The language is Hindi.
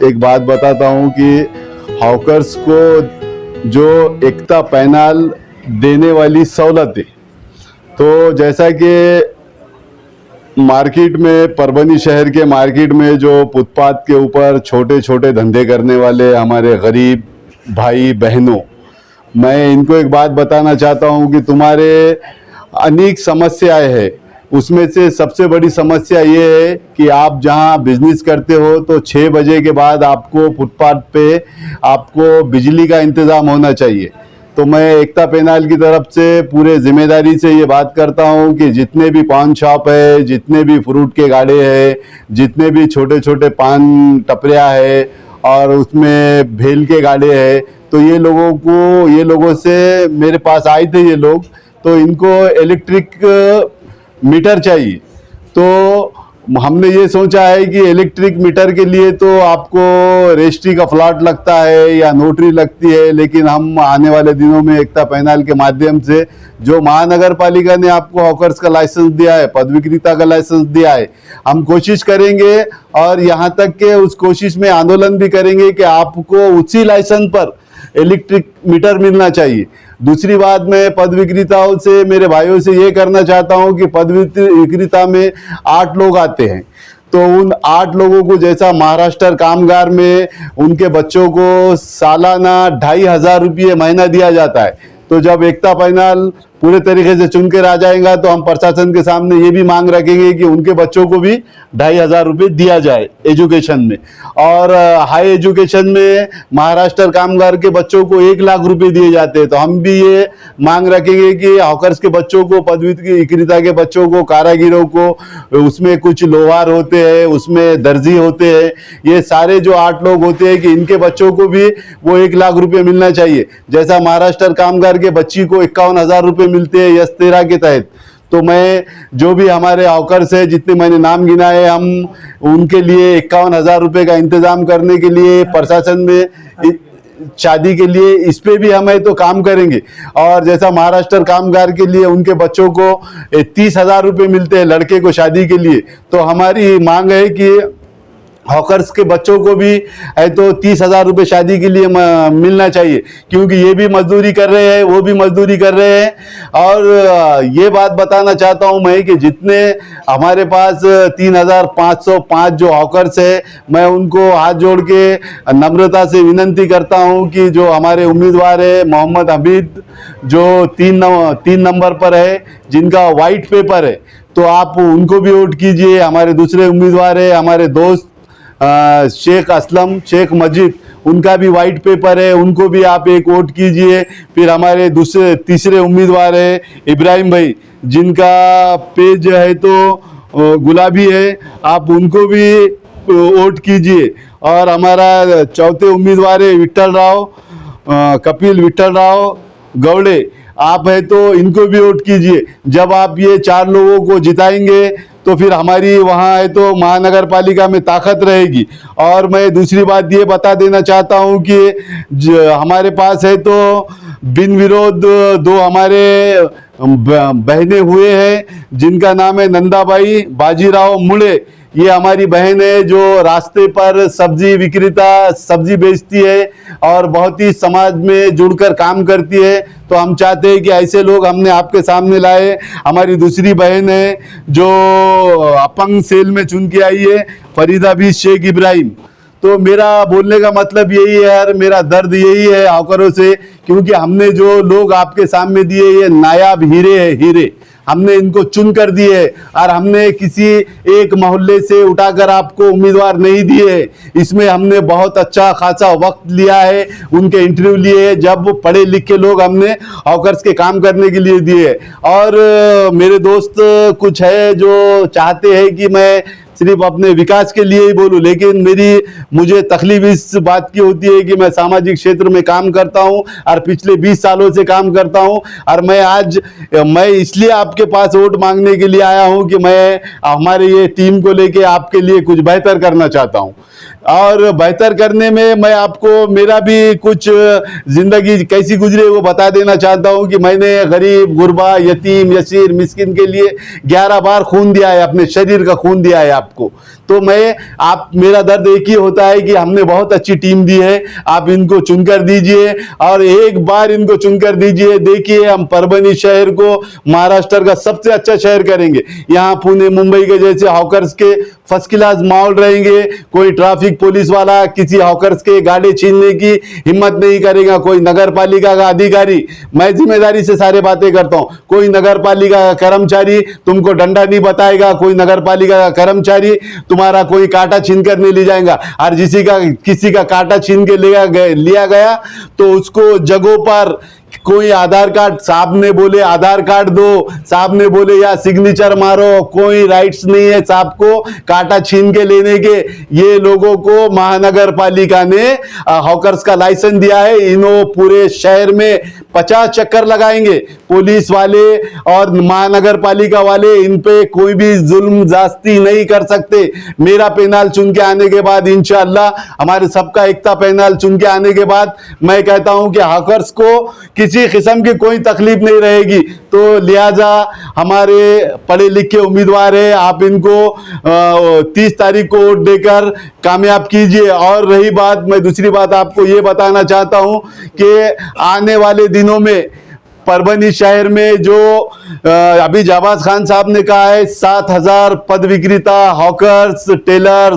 एक बात बताता हूँ कि हॉकर्स को जो एकता पैनल देने वाली सहूलत है, तो जैसा कि मार्केट में, परभनी शहर के मार्केट में जो फुटपाथ के ऊपर छोटे छोटे धंधे करने वाले हमारे गरीब भाई बहनों, मैं इनको एक बात बताना चाहता हूँ कि तुम्हारे अनेक समस्याएं हैं। उसमें से सबसे बड़ी समस्या ये है कि आप जहाँ बिजनेस करते हो तो 6 बजे के बाद आपको फुटपाथ पे आपको बिजली का इंतज़ाम होना चाहिए। तो मैं एकता पैनल की तरफ से पूरे जिम्मेदारी से ये बात करता हूँ कि जितने भी पान शॉप है, जितने भी फ्रूट के गाड़े हैं, जितने भी छोटे छोटे पान टपरिया है और उसमें भेल के गाड़े हैं, तो ये लोगों से मेरे पास आए थे ये लोग, तो इनको इलेक्ट्रिक मीटर चाहिए। तो हमने ये सोचा है कि इलेक्ट्रिक मीटर के लिए तो आपको रजिस्ट्री का प्लॉट लगता है या नोटरी लगती है, लेकिन हम आने वाले दिनों में एकता पैनल के माध्यम से, जो महानगर पालिका ने आपको हॉकर्स का लाइसेंस दिया है, पद विक्रेता का लाइसेंस दिया है, हम कोशिश करेंगे और यहाँ तक के उस कोशिश में आंदोलन भी करेंगे कि आपको उसी लाइसेंस पर इलेक्ट्रिक मीटर मिलना चाहिए। दूसरी बात, मैं पद विक्रेताओं से, मेरे भाइयों से ये करना चाहता हूँ कि पद विक्रेता में 8 लोग आते हैं, तो उन 8 लोगों को जैसा महाराष्ट्र कामगार में उनके बच्चों को सालाना 2,500 रुपये महीना दिया जाता है, तो जब एकता पैनल पूरे तरीके से चुन कर आ जाएगा तो हम प्रशासन के सामने ये भी मांग रखेंगे कि उनके बच्चों को भी 2,500 रुपये दिया जाए एजुकेशन में। और हाई एजुकेशन में महाराष्ट्र कामगार के बच्चों को 1 लाख रुपए दिए जाते हैं, तो हम भी ये मांग रखेंगे कि हॉकर्स के बच्चों को, पद विक्रेता के बच्चों को, कारागिरों को, उसमें कुछ लोहार होते हैं, उसमें दर्जी होते हैं, ये सारे जो 8 लोग होते हैं, कि इनके बच्चों को भी वो 1 लाख रुपये मिलना चाहिए। जैसा महाराष्ट्र कामगार के बच्ची को 51,000 रुपये मिलते हैं यस 13 के तहत। तो मैं जो भी हमारे हॉकर्स है, जितने मैंने नाम गिनाए, हम उनके लिए 51,000 रुपये का इंतजाम करने के लिए प्रशासन में शादी के लिए इस पे भी हम तो काम करेंगे। और जैसा महाराष्ट्र कामगार के लिए उनके बच्चों को 30,000 रुपये मिलते हैं लड़के को शादी के लिए, तो हमारी मांग है कि हॉकर्स के बच्चों को भी है तो 30,000 रुपये शादी के लिए मिलना चाहिए, क्योंकि ये भी मजदूरी कर रहे हैं, वो भी मजदूरी कर रहे हैं। और ये बात बताना चाहता हूं मैं कि जितने हमारे पास 3,505 जो हॉकर्स है, मैं उनको हाथ जोड़ के नम्रता से विनंती करता हूं कि जो हमारे उम्मीदवार है मोहम्मद हमीद, जो 3 नंबर पर है, जिनका वाइट पेपर है, तो आप उनको भी वोट कीजिए। हमारे दूसरे उम्मीदवार है हमारे दोस्त शेख असलम, शेख मजीद, उनका भी वाइट पेपर है, उनको भी आप एक वोट कीजिए। फिर हमारे तीसरे उम्मीदवार है इब्राहिम भाई, जिनका पेज है तो गुलाबी है, आप उनको भी वोट कीजिए। और हमारा चौथे उम्मीदवार है विट्ठल राव, कपिल विट्ठल राव गौड़े, आप है तो इनको भी वोट कीजिए। जब आप ये 4 लोगों को जिताएंगे तो फिर हमारी वहाँ है तो महानगर पालिका में ताकत रहेगी। और मैं दूसरी बात ये बता देना चाहता हूँ कि हमारे पास है तो बिन विरोध 2 हमारे बहनें हुए हैं, जिनका नाम है नंदाबाई बाजीराव मुड़े। ये हमारी बहन है जो रास्ते पर सब्जी विक्रेता, सब्जी बेचती है और बहुत ही समाज में जुड़कर काम करती है। तो हम चाहते हैं कि ऐसे लोग हमने आपके सामने लाए। हमारी दूसरी बहन है जो अपंग सेल में चुन के आई है, फरीदा भी शेख इब्राहिम। तो मेरा बोलने का मतलब यही है यार, मेरा दर्द यही है हॉकरों से, क्योंकि हमने जो लोग आपके सामने दिए ये नायाब हीरे हैं, हीरे हमने इनको चुन कर दिए और हमने किसी एक मोहल्ले से उठाकर आपको उम्मीदवार नहीं दिए। इसमें हमने बहुत अच्छा खासा वक्त लिया है, उनके इंटरव्यू लिए, जब पढ़े लिखे लोग हमने हॉकर्स के काम करने के लिए दिए। और मेरे दोस्त कुछ है जो चाहते हैं कि मैं सिर्फ अपने विकास के लिए ही बोलूं, लेकिन मुझे तकलीफ इस बात की होती है कि मैं सामाजिक क्षेत्र में काम करता हूं और पिछले 20 सालों से काम करता हूं। और मैं इसलिए आपके पास वोट मांगने के लिए आया हूं कि मैं हमारे ये टीम को लेके आपके लिए कुछ बेहतर करना चाहता हूं। और बेहतर करने में मैं आपको मेरा भी कुछ ज़िंदगी कैसी गुजरी वो बता देना चाहता हूँ कि मैंने गरीब, गुरबा, यतीम, यसीर, मिस्किन के लिए 11 बार खून दिया है, अपने शरीर का खून दिया है आपको, तो मैं आप मेरा दर्द एक ही होता है कि हमने बहुत अच्छी टीम दी है, आप इनको चुनकर दीजिए और एक बार इनको चुनकर दीजिए। देखिए हम परभणी शहर को महाराष्ट्र का सबसे अच्छा शहर करेंगे। यहाँ पुणे मुंबई के जैसे हॉकर्स के फर्स्ट क्लास माहौल रहेंगे। कोई ट्रैफिक पुलिस वाला किसी हॉकर्स के गाड़ी छीनने की हिम्मत नहीं करेगा। कोई नगर पालिका का अधिकारी, मैं जिम्मेदारी से सारे बातें करता हूं, कोई नगर पालिका का कर्मचारी तुमको डंडा नहीं बताएगा। कोई नगर पालिका का कर्मचारी तुम्हारा कोई कांटा छीन कर नहीं ले जाएगा। और किसी का कांटा छीन के लिया गया तो उसको जगहों पर कोई आधार कार्ड, साहब ने बोले आधार कार्ड दो, साहब ने बोले या सिग्नेचर मारो, कोई राइट्स नहीं है साहब को कांटा छीन के लेने के। ये लोगों को महानगर पालिका ने हॉकर्स का लाइसेंस दिया है। इन्हों पूरे शहर में 50 चक्कर लगाएंगे पुलिस वाले और महानगर पालिका वाले, इन पे कोई भी जुल्म जास्ती नहीं कर सकते। मेरा पैनल चुन के आने के बाद इंशाअल्लाह, हमारे सबका एकता पैनल चुन के आने के बाद मैं कहता हूं कि हॉकर्स को किसी किस्म की कोई तकलीफ नहीं रहेगी। तो लिहाजा हमारे पढ़े लिखे उम्मीदवार है, आप इनको 30 तारीख को वोट देकर कामयाब कीजिए। और रही बात, मैं दूसरी बात आपको ये बताना चाहता हूं कि आने वाले दिनों में परभणी शहर में जो अभी जाबाज खान साहब ने कहा है 7,000 पद विक्रेता, हॉकर्स, टेलर